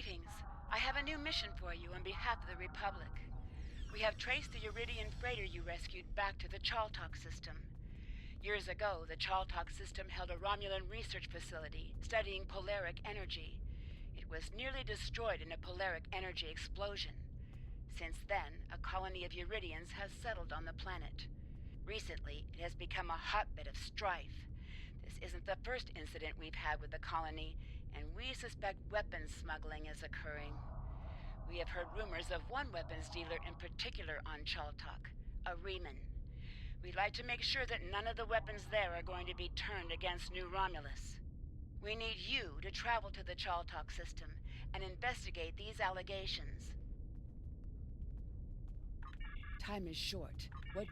Greetings. I have a new mission for you on behalf of the Republic. We have traced the Uridian freighter you rescued back to the Chaltok system. Years ago, the Chaltok system held a Romulan research facility studying polaric energy. It was nearly destroyed in a polaric energy explosion. Since then, a colony of Uridians has settled on the planet. Recently, it has become a hotbed of strife. This isn't the first incident we've had with the colony, and we suspect weapons smuggling is occurring. We have heard rumors of one weapons dealer in particular on Chaltok, a Reman. We'd like to make sure that none of the weapons there are going to be turned against New Romulus. We need you to travel to the Chaltok system and investigate these allegations. Time is short. What...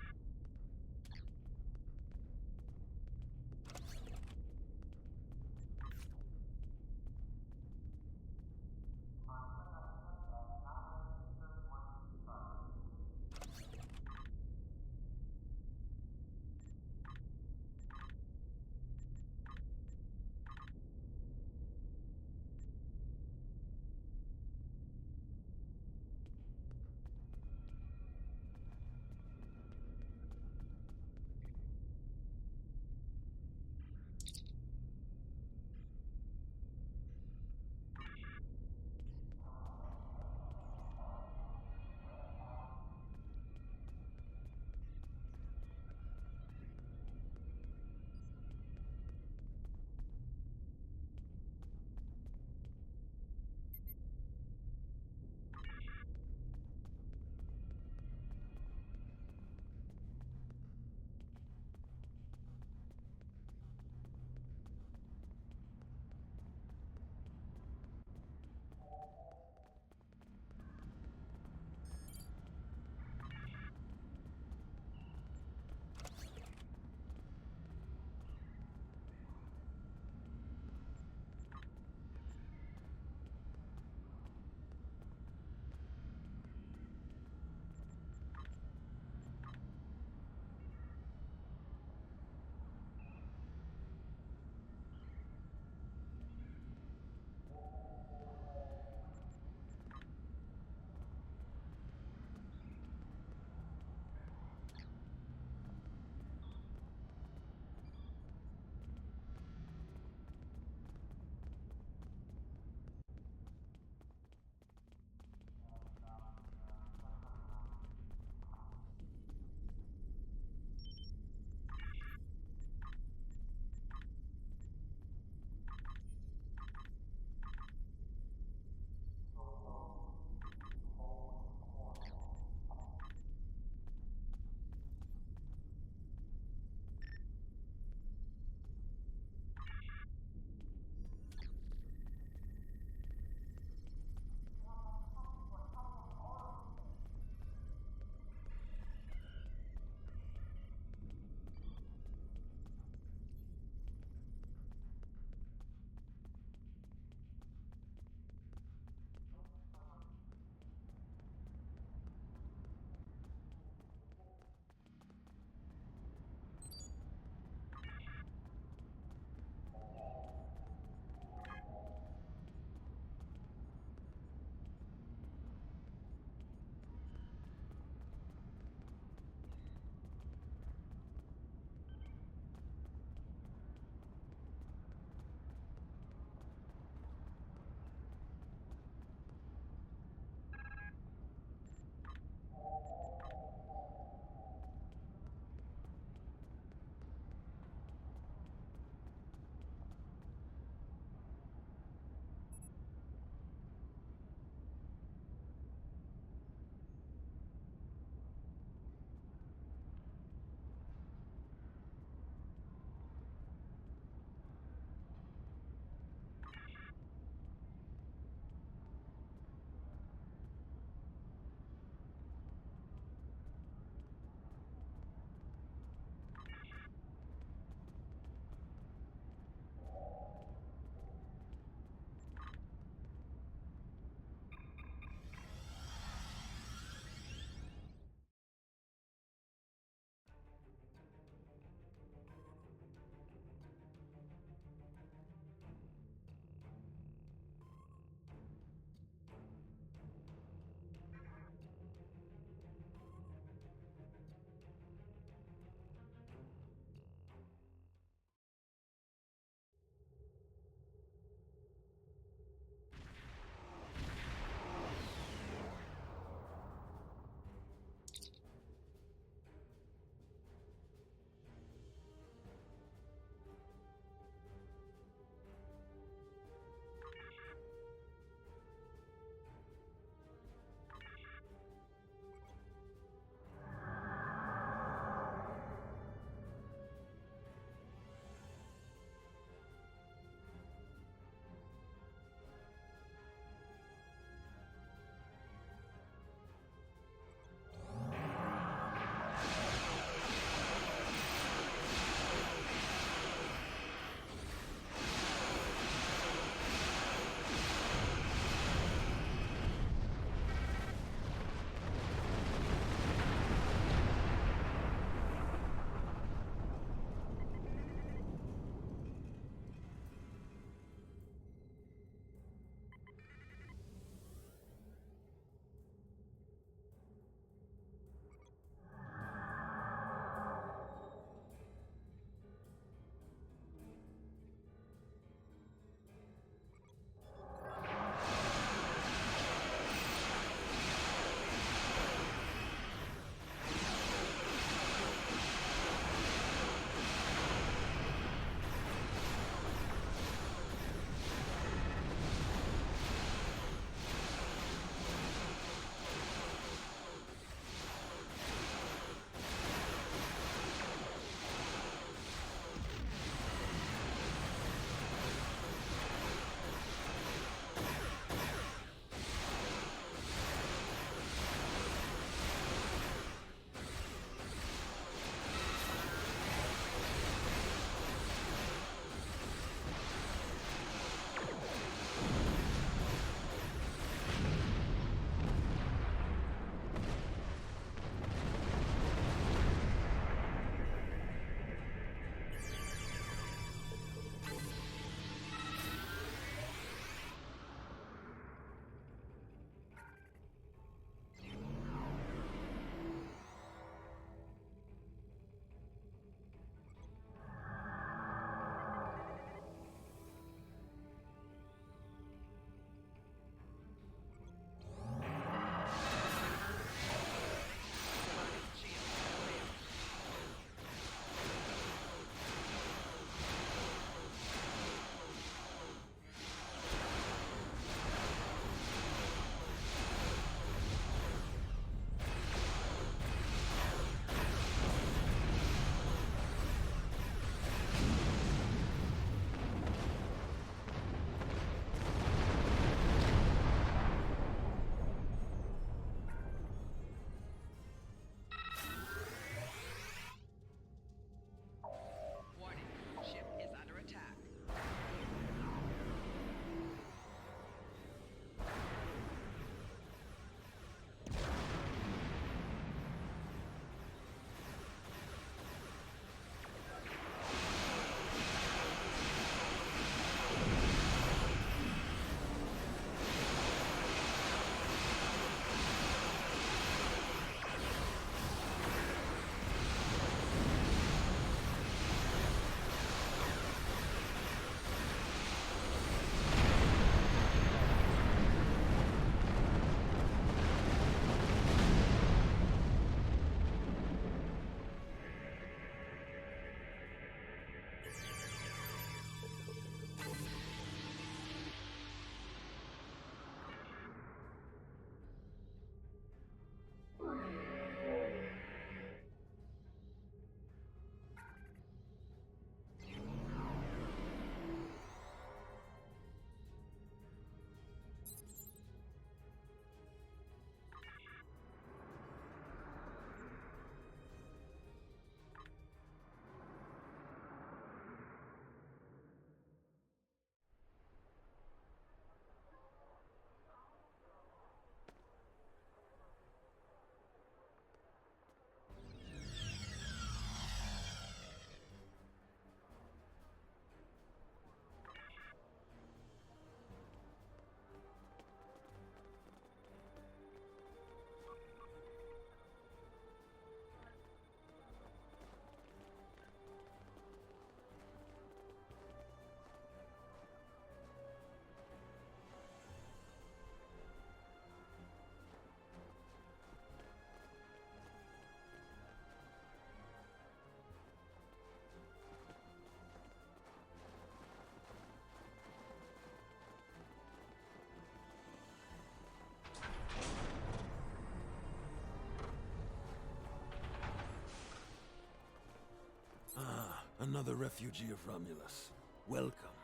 another refugee of Romulus. Welcome.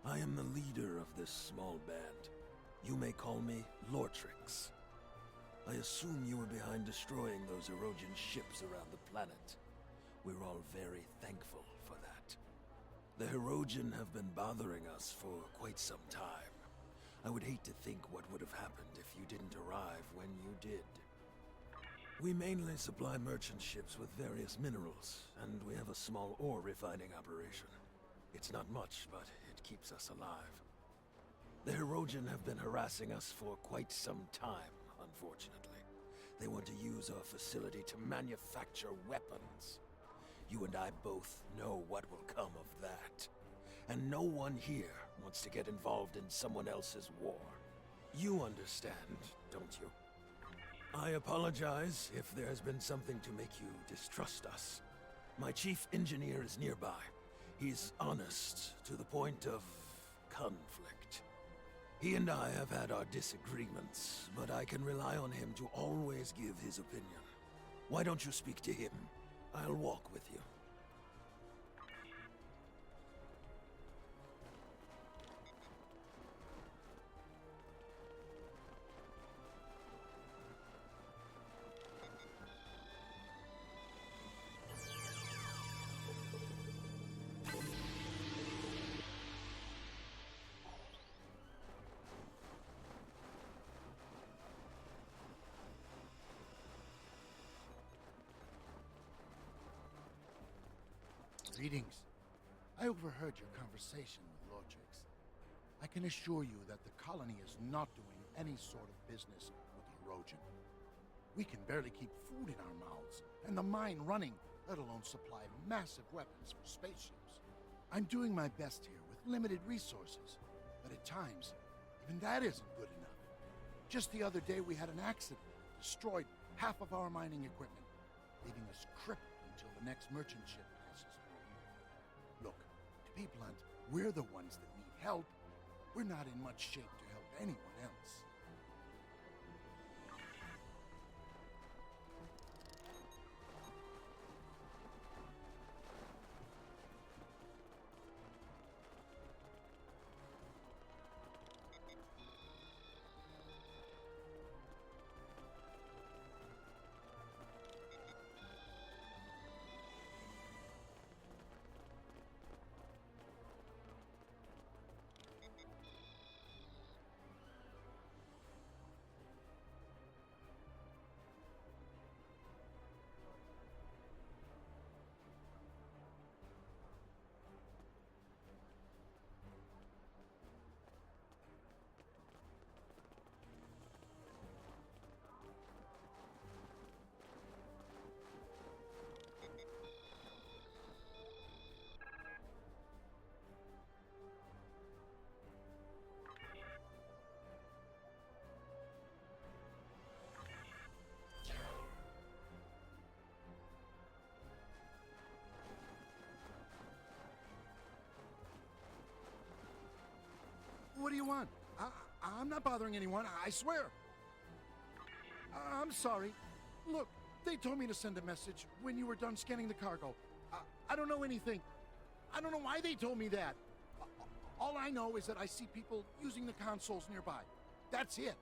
I am the leader of this small band. You may call me Lortrix. I assume you were behind destroying those Erogen ships around the planet. We're all very thankful for that. The Erogen have been bothering us for quite some time. I would hate to think what would have happened if you didn't arrive when you did. We mainly supply merchant ships with various minerals, and we have a small ore refining operation. It's not much, but it keeps us alive. The Erogen have been harassing us for quite some time, unfortunately. They want to use our facility to manufacture weapons. You and I both know what will come of that. And no one here wants to get involved in someone else's war. You understand, don't you? I apologize if there has been something to make you distrust us. My chief engineer is nearby. He's honest to the point of conflict. He and I have had our disagreements, but I can rely on him to always give his opinion. Why don't you speak to him? I'll walk with you. Greetings. I overheard your conversation with Lortrix. I can assure you that the colony is not doing any sort of business with Erogen. We can barely keep food in our mouths, and the mine running, let alone supply massive weapons for spaceships. I'm doing my best here with limited resources, but at times, even that isn't good enough. Just the other day we had an accident that destroyed half of our mining equipment, leaving us crippled until the next merchant ship passes through. Look, to be blunt, we're the ones that need help. We're not in much shape to help anyone else. What do you want? I'm not bothering anyone, I swear. I'm sorry. Look, they told me to send a message when you were done scanning the cargo. I don't know anything. I don't know why they told me that. All I know is that I see people using the consoles nearby. That's it.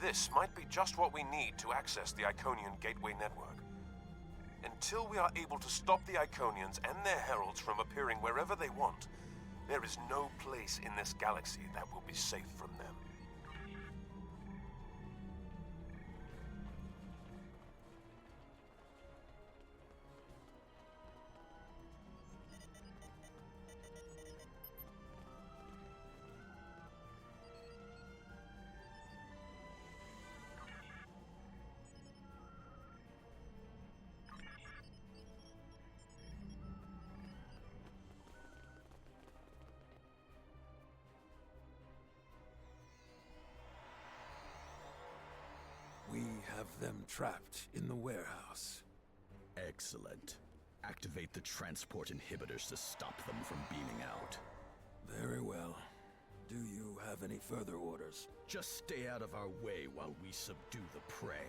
This might be just what we need to access the Iconian Gateway network. Until we are able to stop the Iconians and their heralds from appearing wherever they want, there is no place in this galaxy that will be safe from them. We have them trapped in the warehouse. Excellent. Activate the transport inhibitors to stop them from beaming out. Very well. Do you have any further orders? Just stay out of our way while we subdue the prey.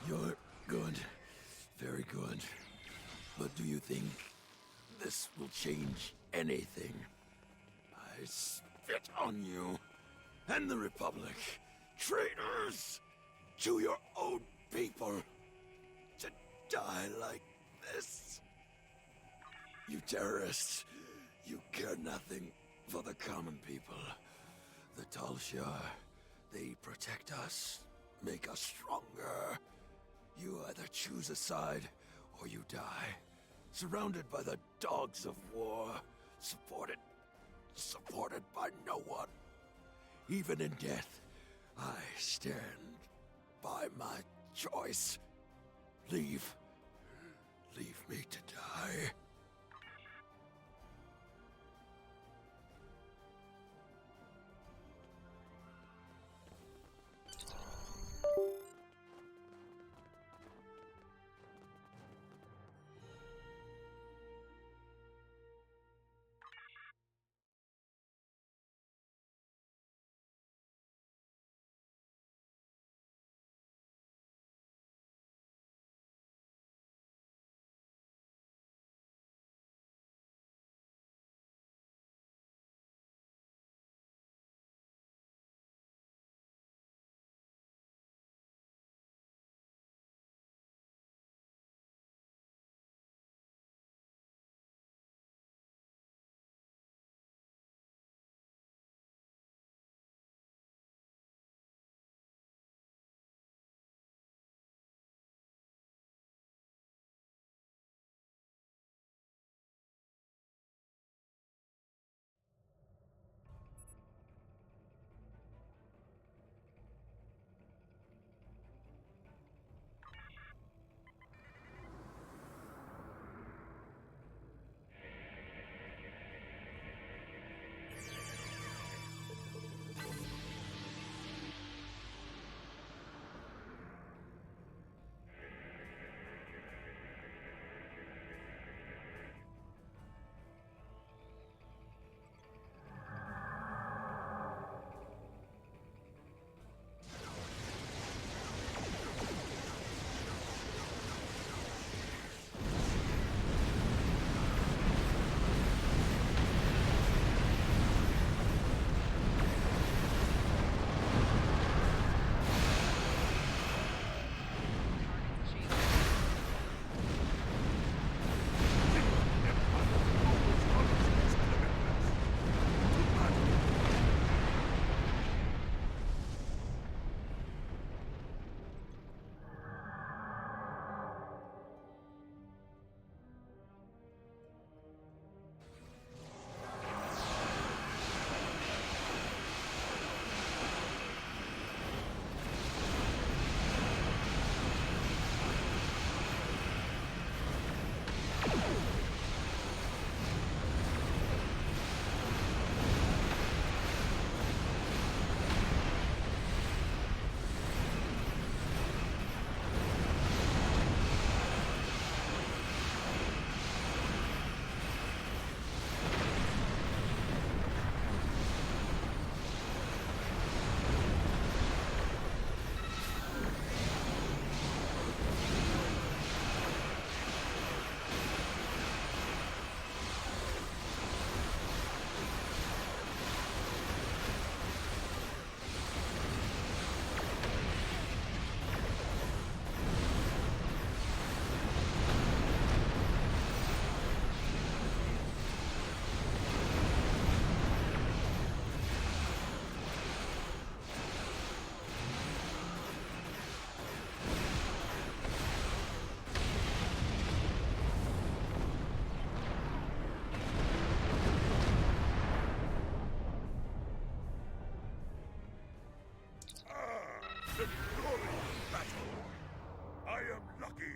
You're good. Very good. But do you think this will change anything? I spit on you and the Republic. Traitors to your own people. To die like this. You terrorists, you care nothing for the common people. The Talshar, they protect us, make us stronger. You either choose a side, or you die. Surrounded by the dogs of war, supported by no one. Even in death, I stand by my choice. Leave me to die.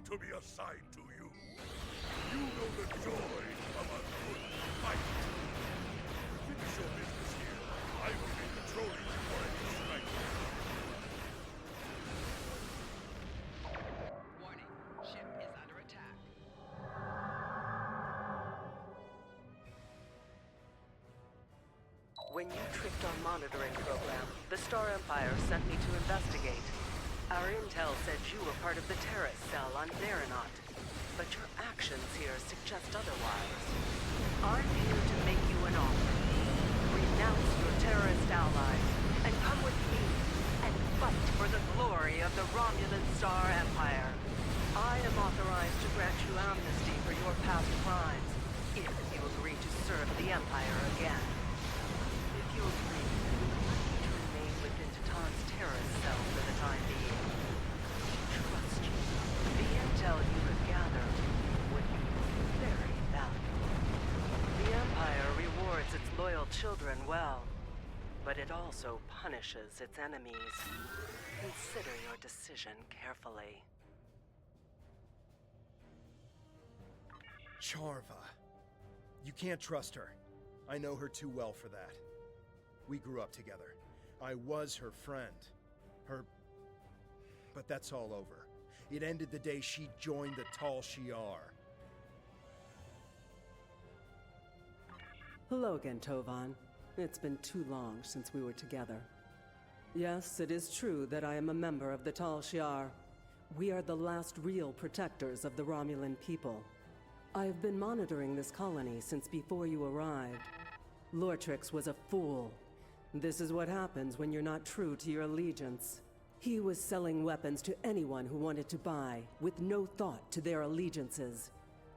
To be assigned to you. You know the joy of a good fight. Finish your business here. I will be patrolling before any strike. Warning, ship is under attack. When you tricked our monitoring program, the Star Empire sent me to investigate. Our intel said you were part of the terrorist cell on Neranot, but your actions here suggest otherwise. I'm here to make you an offer. Renounce your terrorist allies, and come with me, and fight for the glory of the Romulan Star Empire. I am authorized to grant you amnesty for your past crimes, if you agree to serve the Empire again. If you agree, I'd like you to remain within Titan's terrorist cell for the time being. We trust you. The intel you could gather would be very valuable. The Empire rewards its loyal children well, but it also punishes its enemies. Consider your decision carefully. Charva. You can't trust her. I know her too well for that. We grew up together. I was her friend. But that's all over. It ended the day she joined the Tal Shiar. Hello again, Tovan. It's been too long since we were together. Yes, it is true that I am a member of the Tal Shiar. We are the last real protectors of the Romulan people. I have been monitoring this colony since before you arrived. Lortrix was a fool. This is what happens when you're not true to your allegiance. He was selling weapons to anyone who wanted to buy, with no thought to their allegiances.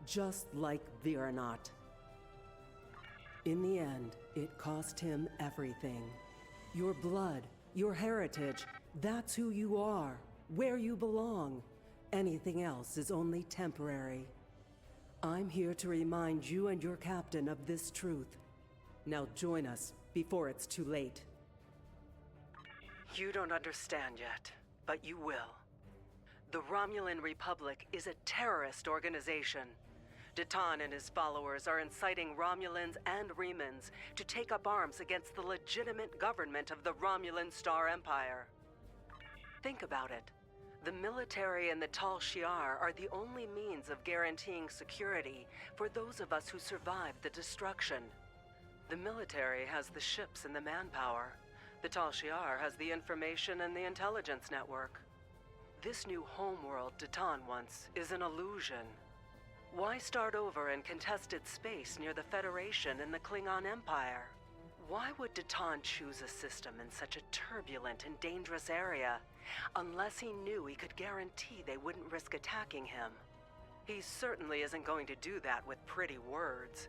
Just like Viranot. In the end, it cost him everything. Your blood, your heritage, that's who you are, where you belong. Anything else is only temporary. I'm here to remind you and your captain of this truth. Now join us before it's too late. You don't understand yet, but you will. The Romulan Republic is a terrorist organization. Datan and his followers are inciting Romulans and Remans to take up arms against the legitimate government of the Romulan Star Empire. Think about it. The military and the Tal Shiar are the only means of guaranteeing security for those of us who survived the destruction. The military has the ships and the manpower. The Tal Shiar has the information and the intelligence network. This new homeworld Datan wants is an illusion. Why start over in contested space near the Federation and the Klingon Empire? Why would Datan choose a system in such a turbulent and dangerous area, unless he knew he could guarantee they wouldn't risk attacking him? He certainly isn't going to do that with pretty words.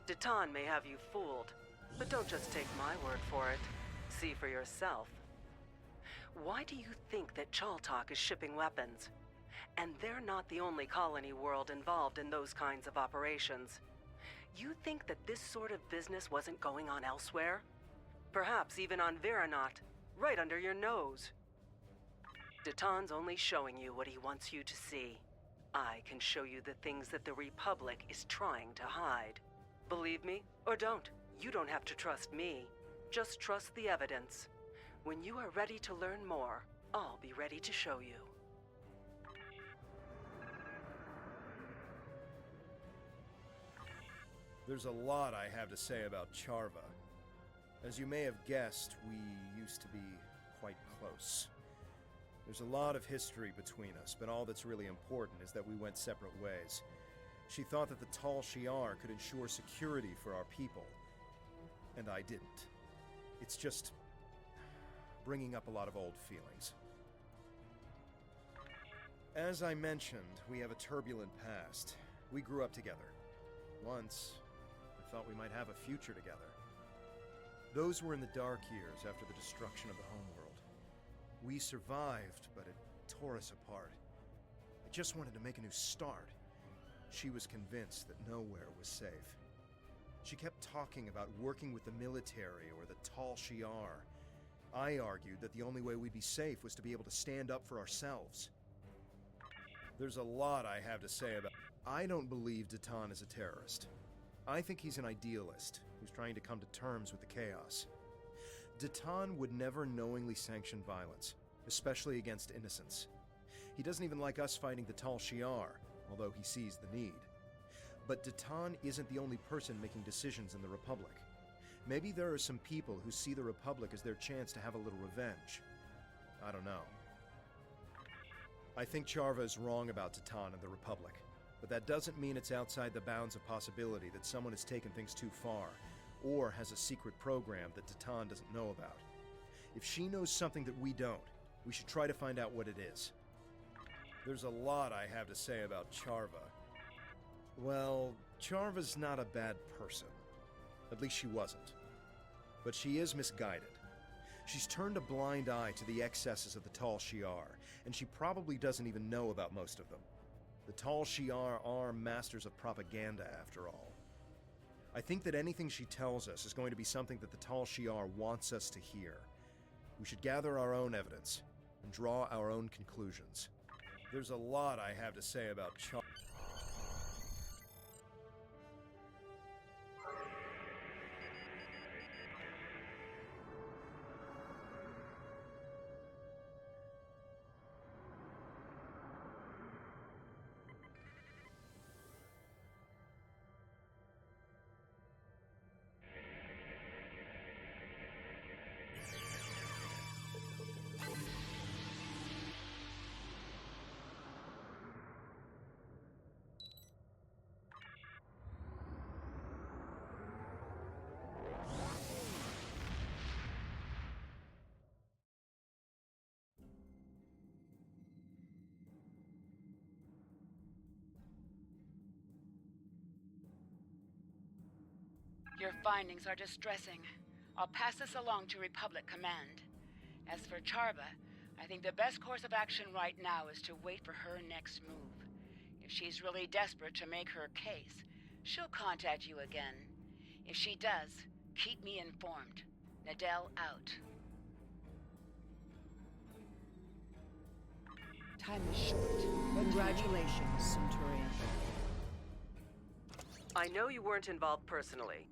Datan may have you fooled, but don't just take my word for it. See for yourself. Why do you think that Chaltok is shipping weapons? And they're not the only colony world involved in those kinds of operations. You think that this sort of business wasn't going on elsewhere? Perhaps even on Viranot, right under your nose. Datan's only showing you what he wants you to see. I can show you the things that the Republic is trying to hide. Believe me, or don't. You don't have to trust me. Just trust the evidence. When you are ready to learn more, I'll be ready to show you. There's a lot I have to say about Charva. As you may have guessed, we used to be quite close. There's a lot of history between us, but all that's really important is that we went separate ways. She thought that the Tal Shiar could ensure security for our people, and I didn't. It's just bringing up a lot of old feelings. As I mentioned, we have a turbulent past. We grew up together. Once, I thought we might have a future together. Those were in the dark years after the destruction of the homeworld. We survived, but it tore us apart. I just wanted to make a new start. She was convinced that nowhere was safe. She kept talking about working with the military or the Tal Shiar. I argued that the only way we'd be safe was to be able to stand up for ourselves. There's a lot I have to say about... I don't believe Datan is a terrorist. I think he's an idealist who's trying to come to terms with the chaos. Datan would never knowingly sanction violence, especially against innocents. He doesn't even like us fighting the Tal Shiar, although he sees the need. But Datan isn't the only person making decisions in the Republic. Maybe there are some people who see the Republic as their chance to have a little revenge. I don't know. I think Charva is wrong about Datan and the Republic, but that doesn't mean it's outside the bounds of possibility that someone has taken things too far, or has a secret program that Datan doesn't know about. If she knows something that we don't, we should try to find out what it is. There's a lot I have to say about Charva. Well, Charva's not a bad person. At least she wasn't. But she is misguided. She's turned a blind eye to the excesses of the Tal Shiar, and she probably doesn't even know about most of them. The Tal Shiar are masters of propaganda, after all. I think that anything she tells us is going to be something that the Tal Shiar wants us to hear. We should gather our own evidence and draw our own conclusions. There's a lot I have to say about Char. Your findings are distressing. I'll pass this along to Republic Command. As for Charva, I think the best course of action right now is to wait for her next move. If she's really desperate to make her case, she'll contact you again. If she does, keep me informed. Nadell out. Time is short. Congratulations, Centurion. I know you weren't involved personally,